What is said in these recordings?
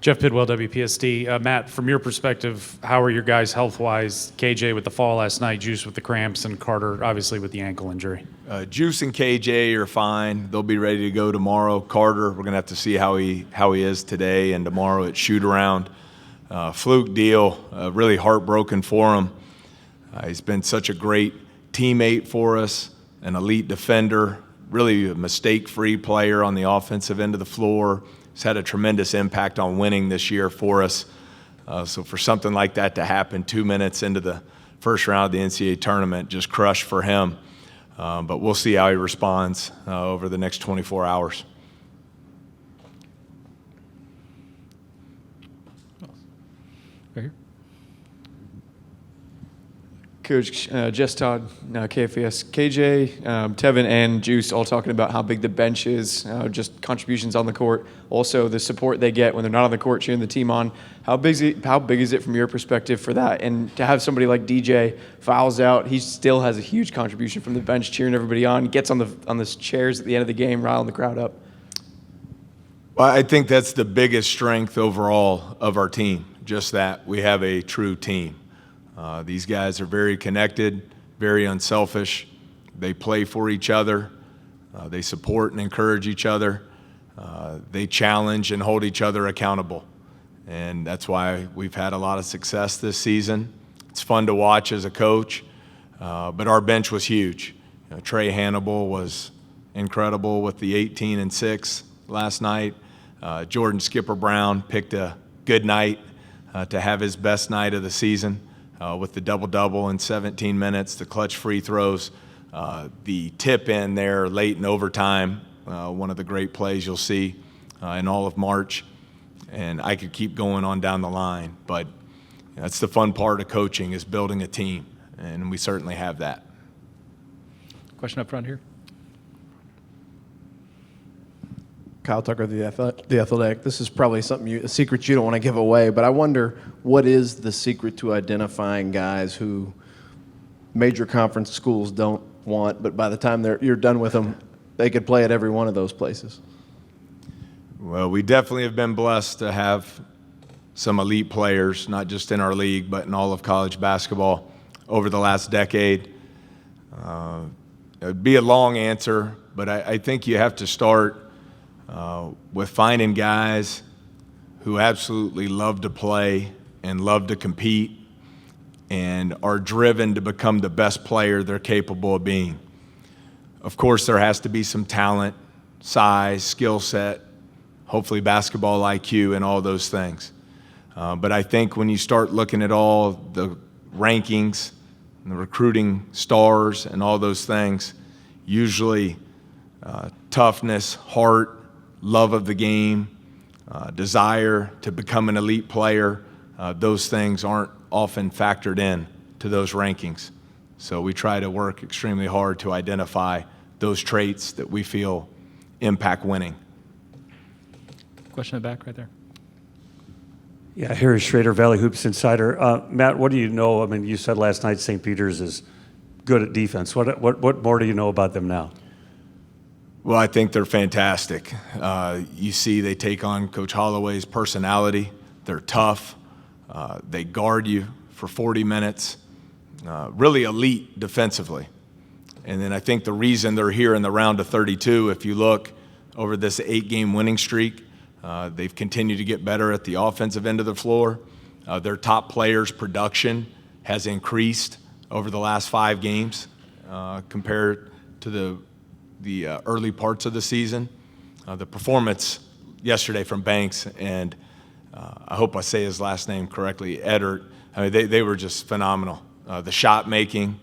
Jeff Pidwell, WPSD. Matt, from your perspective, how are your guys health-wise? KJ with the fall last night, Juice with the cramps, and Carter obviously with the ankle injury. Juice and KJ are fine. They'll be ready to go tomorrow. Carter, we're going to have to see how he is today and tomorrow at shoot-around. Fluke deal, really heartbroken for him. He's been such a great teammate for us, an elite defender, really a mistake-free player on the offensive end of the floor. He's had a tremendous impact on winning this year for us. So for something like that to happen 2 minutes into the first round of the NCAA tournament, just crushed for him. But we'll see how he responds over the next 24 hours. Right here. Coach, Jess Todd, KFAS. KJ, Tevin, and Juice all talking about how big the bench is, just contributions on the court, also the support they get when they're not on the court cheering the team on. How big is it from your perspective for that? And to have somebody like DJ fouls out, he still has a huge contribution from the bench, cheering everybody on, gets on the chairs at the end of the game, riling the crowd up. Well, I think that's the biggest strength overall of our team, just that we have a true team. These guys are very connected, very unselfish. They play for each other. They support and encourage each other. They challenge and hold each other accountable. And that's why we've had a lot of success this season. It's fun to watch as a coach, but our bench was huge. Trey Hannibal was incredible with the 18 and 6 last night. Jordan Skipper Brown picked a good night to have his best night of the season. With the double-double in 17 minutes, the clutch free throws, the tip in there late in overtime, one of the great plays you'll see in all of March. And I could keep going on down the line, but that's the fun part of coaching, is building a team, and we certainly have that. Question up front here. Kyle Tucker, the Athletic. This is probably a secret you don't want to give away, but I wonder, what is the secret to identifying guys who major conference schools don't want, but by the time you're done with them, they could play at every one of those places? Well, we definitely have been blessed to have some elite players, not just in our league, but in all of college basketball over the last decade. It would be a long answer, but I think you have to start with finding guys who absolutely love to play and love to compete and are driven to become the best player they're capable of being. Of course, there has to be some talent, size, skill set, hopefully basketball IQ and all those things. But I think when you start looking at all the rankings and the recruiting stars and all those things, usually toughness, heart, love of the game, desire to become an elite player, those things aren't often factored in to those rankings. So we try to work extremely hard to identify those traits that we feel impact winning. Question in the back right there. Yeah, Harry Schrader, Valley Hoops Insider. Matt, what do you know? I mean, you said last night St. Peter's is good at defense. What more do you know about them now? Well, I think they're fantastic. You see they take on Coach Holloway's personality. They're tough. They guard you for 40 minutes. Really elite defensively. And then I think the reason they're here in the round of 32, if you look over this 8-game winning streak, they've continued to get better at the offensive end of the floor. Their top players' production has increased over the last 5 games compared to the early parts of the season. The performance yesterday from Banks and I hope I say his last name correctly, Eddard, I mean, they were just phenomenal. The shot making,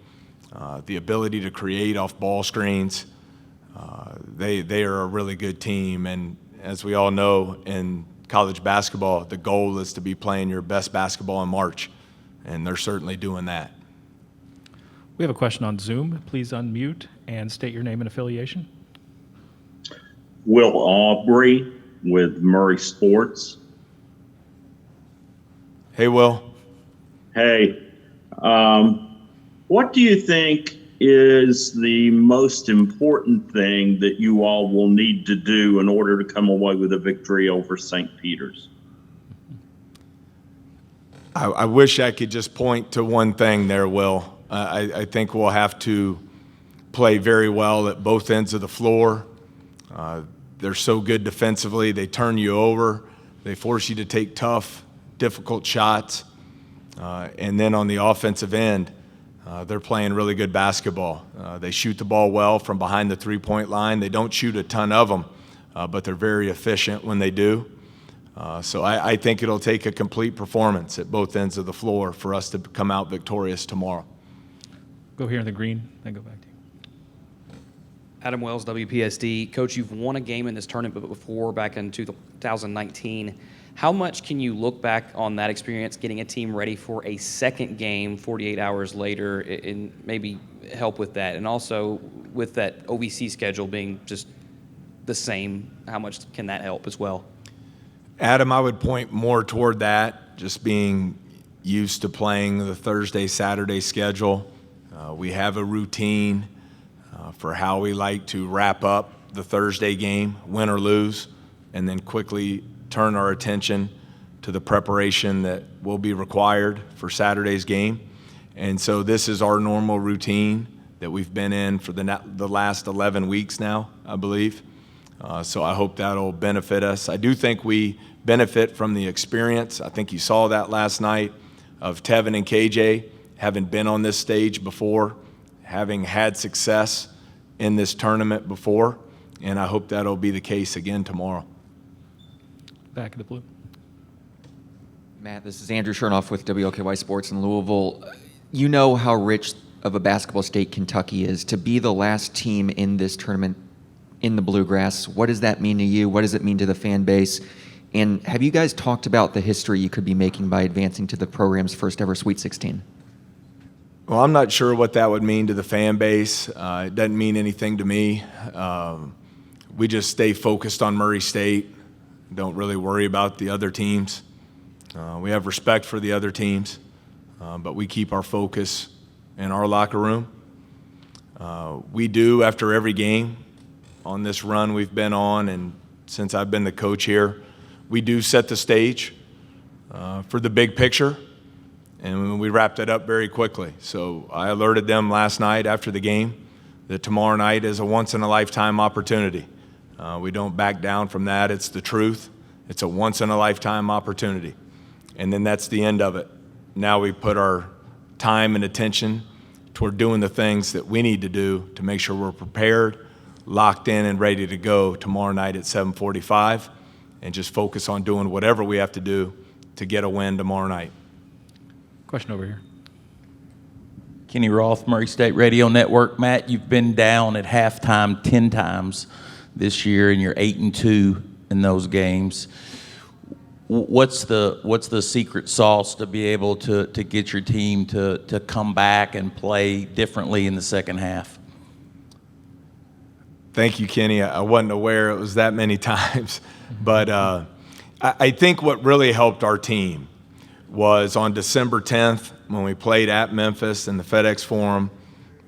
the ability to create off ball screens, they are a really good team. And as we all know, in college basketball, the goal is to be playing your best basketball in March, and they're certainly doing that. We have a question on Zoom. Please unmute and state your name and affiliation. Will Aubrey with Murray Sports. Hey, Will. Hey. What do you think is the most important thing that you all will need to do in order to come away with a victory over St. Peter's? I wish I could just point to one thing there, Will. I think we'll have to play very well at both ends of the floor. They're so good defensively. They turn you over. They force you to take tough, difficult shots. And then on the offensive end, they're playing really good basketball. They shoot the ball well from behind the three-point line. They don't shoot a ton of them, but they're very efficient when they do. So I think it'll take a complete performance at both ends of the floor for us to come out victorious tomorrow. Go here in the green, then go back to you. Adam Wells, WPSD. Coach, you've won a game in this tournament before, back in 2019. How much can you look back on that experience, getting a team ready for a second game 48 hours later, and maybe help with that? And also with that OVC schedule being just the same, how much can that help as well? Adam, I would point more toward that, just being used to playing the Thursday, Saturday schedule. We have a routine for how we like to wrap up the Thursday game, win or lose, and then quickly turn our attention to the preparation that will be required for Saturday's game. And so this is our normal routine that we've been in for the last 11 weeks now, I believe. So I hope that'll benefit us. I do think we benefit from the experience. I think you saw that last night of Tevin and KJ having been on this stage before, having had success in this tournament before, and I hope that'll be the case again tomorrow. Back in the blue. Matt, this is Andrew Chernoff with WLKY Sports in Louisville. You know how rich of a basketball state Kentucky is. To be the last team in this tournament in the Bluegrass, what does that mean to you? What does it mean to the fan base? And have you guys talked about the history you could be making by advancing to the program's first ever Sweet 16? Well, I'm not sure what that would mean to the fan base. It doesn't mean anything to me. We just stay focused on Murray State. Don't really worry about the other teams. We have respect for the other teams, but we keep our focus in our locker room. We do, after every game on this run we've been on, and since I've been the coach here, we do set the stage for the big picture, and we wrapped it up very quickly. So I alerted them last night after the game that tomorrow night is a once-in-a-lifetime opportunity. We don't back down from that. It's the truth. It's a once-in-a-lifetime opportunity. And then that's the end of it. Now we put our time and attention toward doing the things that we need to do to make sure we're prepared, locked in, and ready to go tomorrow night at 7:45, and just focus on doing whatever we have to do to get a win tomorrow night. Question over here. Kenny Roth, Murray State Radio Network. Matt, you've been down at halftime 10 times this year, and you're 8-2 in those games. What's the secret sauce to be able to get your team to come back and play differently in the second half? Thank you, Kenny. I wasn't aware it was that many times. But I think what really helped our team was on December 10th when we played at Memphis in the FedEx Forum.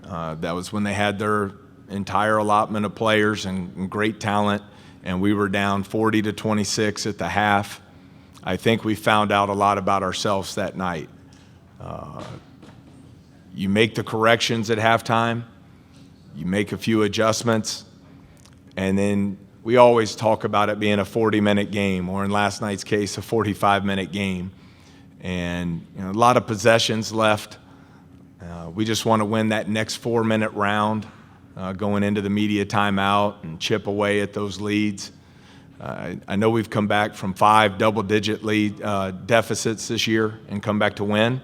That was when they had their entire allotment of players and great talent, and we were down 40-26 at the half. I think we found out a lot about ourselves that night. You make the corrections at halftime, you make a few adjustments, and then we always talk about it being a 40-minute game, or in last night's case, a 45-minute game. And a lot of possessions left. We just want to win that next 4-minute round going into the media timeout and chip away at those leads. I know we've come back from 5 double-digit lead deficits this year and come back to win.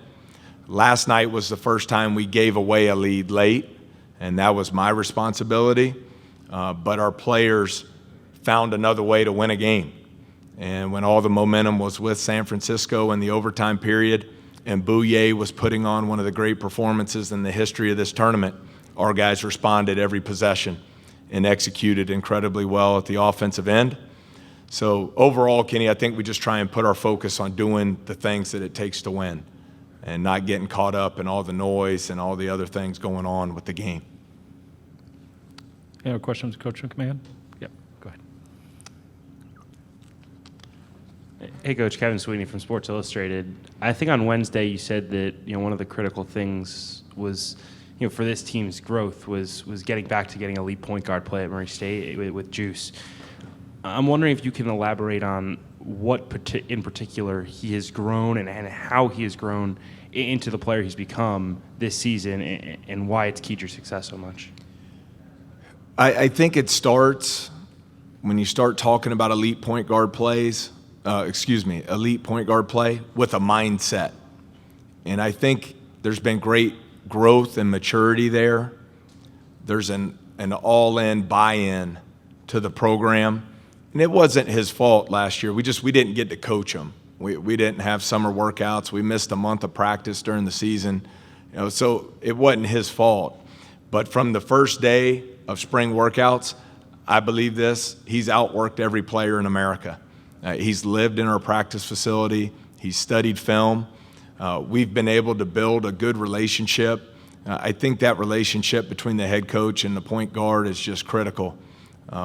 Last night was the first time we gave away a lead late, and that was my responsibility. But our players found another way to win a game. And when all the momentum was with San Francisco in the overtime period, and Bouye was putting on one of the great performances in the history of this tournament, our guys responded every possession and executed incredibly well at the offensive end. So overall, Kenny, I think we just try and put our focus on doing the things that it takes to win and not getting caught up in all the noise and all the other things going on with the game. Any other questions, Coach McMahon? Yep, go ahead. Hey, Coach, Kevin Sweeney from Sports Illustrated. I think on Wednesday you said that one of the critical things was for this team's growth was getting back to getting elite point guard play at Murray State with Juice. I'm wondering if you can elaborate on what in particular he has grown and how he has grown into the player he's become this season and why it's keyed your success so much. I think it starts when you start talking about elite point guard plays. Elite point guard play with a mindset. And I think there's been great growth and maturity there. There's an all-in buy-in to the program. And it wasn't his fault last year. We didn't get to coach him. We didn't have summer workouts. We missed a month of practice during the season. So it wasn't his fault. But from the first day of spring workouts, I believe this, he's outworked every player in America. He's lived in our practice facility. He's studied film. We've been able to build a good relationship. I think that relationship between the head coach and the point guard is just critical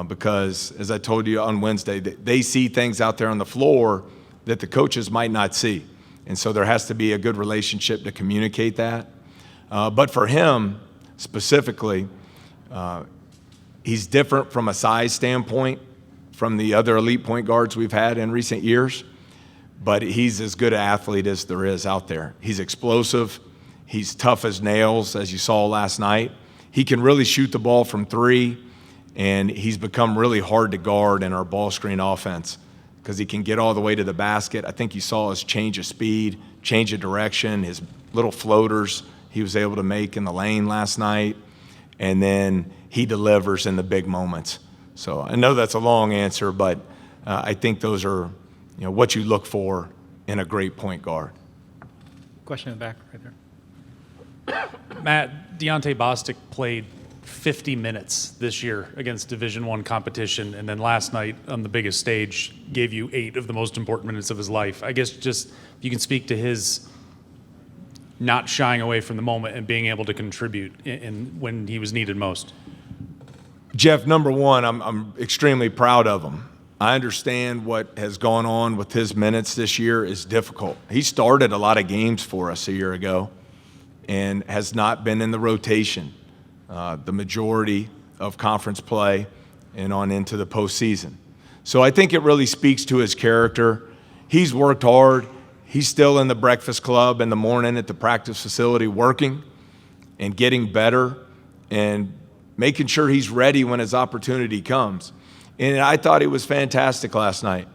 because, as I told you on Wednesday, they see things out there on the floor that the coaches might not see. And so there has to be a good relationship to communicate that. But for him specifically, he's different from a size standpoint from the other elite point guards we've had in recent years, but he's as good an athlete as there is out there. He's explosive. He's tough as nails, as you saw last night. He can really shoot the ball from three, and he's become really hard to guard in our ball screen offense because he can get all the way to the basket. I think you saw his change of speed, change of direction, his little floaters he was able to make in the lane last night, and then he delivers in the big moments. So I know that's a long answer, but I think those are what you look for in a great point guard. Question in the back right there. Matt, Deontay Bostic played 50 minutes this year against Division I competition, and then last night on the biggest stage gave you 8 of the most important minutes of his life. I guess just if you can speak to his not shying away from the moment and being able to contribute in when he was needed most. Jeff, number one, I'm extremely proud of him. I understand what has gone on with his minutes this year is difficult. He started a lot of games for us a year ago and has not been in the rotation the majority of conference play and on into the postseason. So I think it really speaks to his character. He's worked hard. He's still in the breakfast club in the morning at the practice facility working and getting better and making sure he's ready when his opportunity comes. And I thought he was fantastic last night.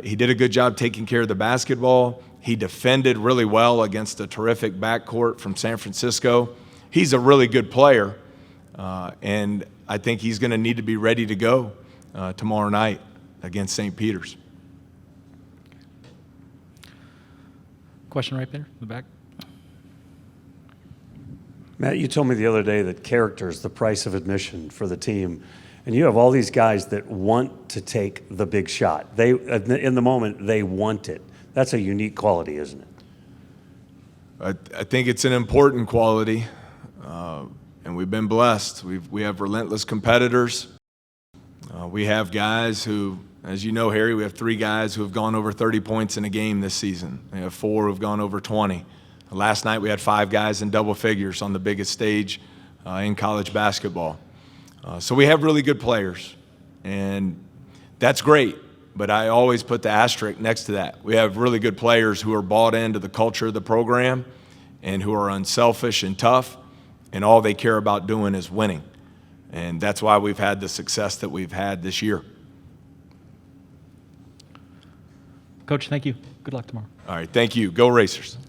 He did a good job taking care of the basketball. He defended really well against a terrific backcourt from San Francisco. He's a really good player, and I think he's going to need to be ready to go tomorrow night against St. Peter's. Question right there in the back. Matt, you told me the other day that character is the price of admission for the team, and you have all these guys that want to take the big shot. They, in the moment, they want it. That's a unique quality, isn't it? I think it's an important quality, and we've been blessed. We have relentless competitors. We have guys who, as you know, Harry, we have 3 guys who have gone over 30 points in a game this season. We have 4 who have gone over 20. Last night we had 5 guys in double figures on the biggest stage in college basketball. So we have really good players, and that's great. But I always put the asterisk next to that. We have really good players who are bought into the culture of the program and who are unselfish and tough, and all they care about doing is winning. And that's why we've had the success that we've had this year. Coach, thank you. Good luck tomorrow. All right, thank you. Go Racers.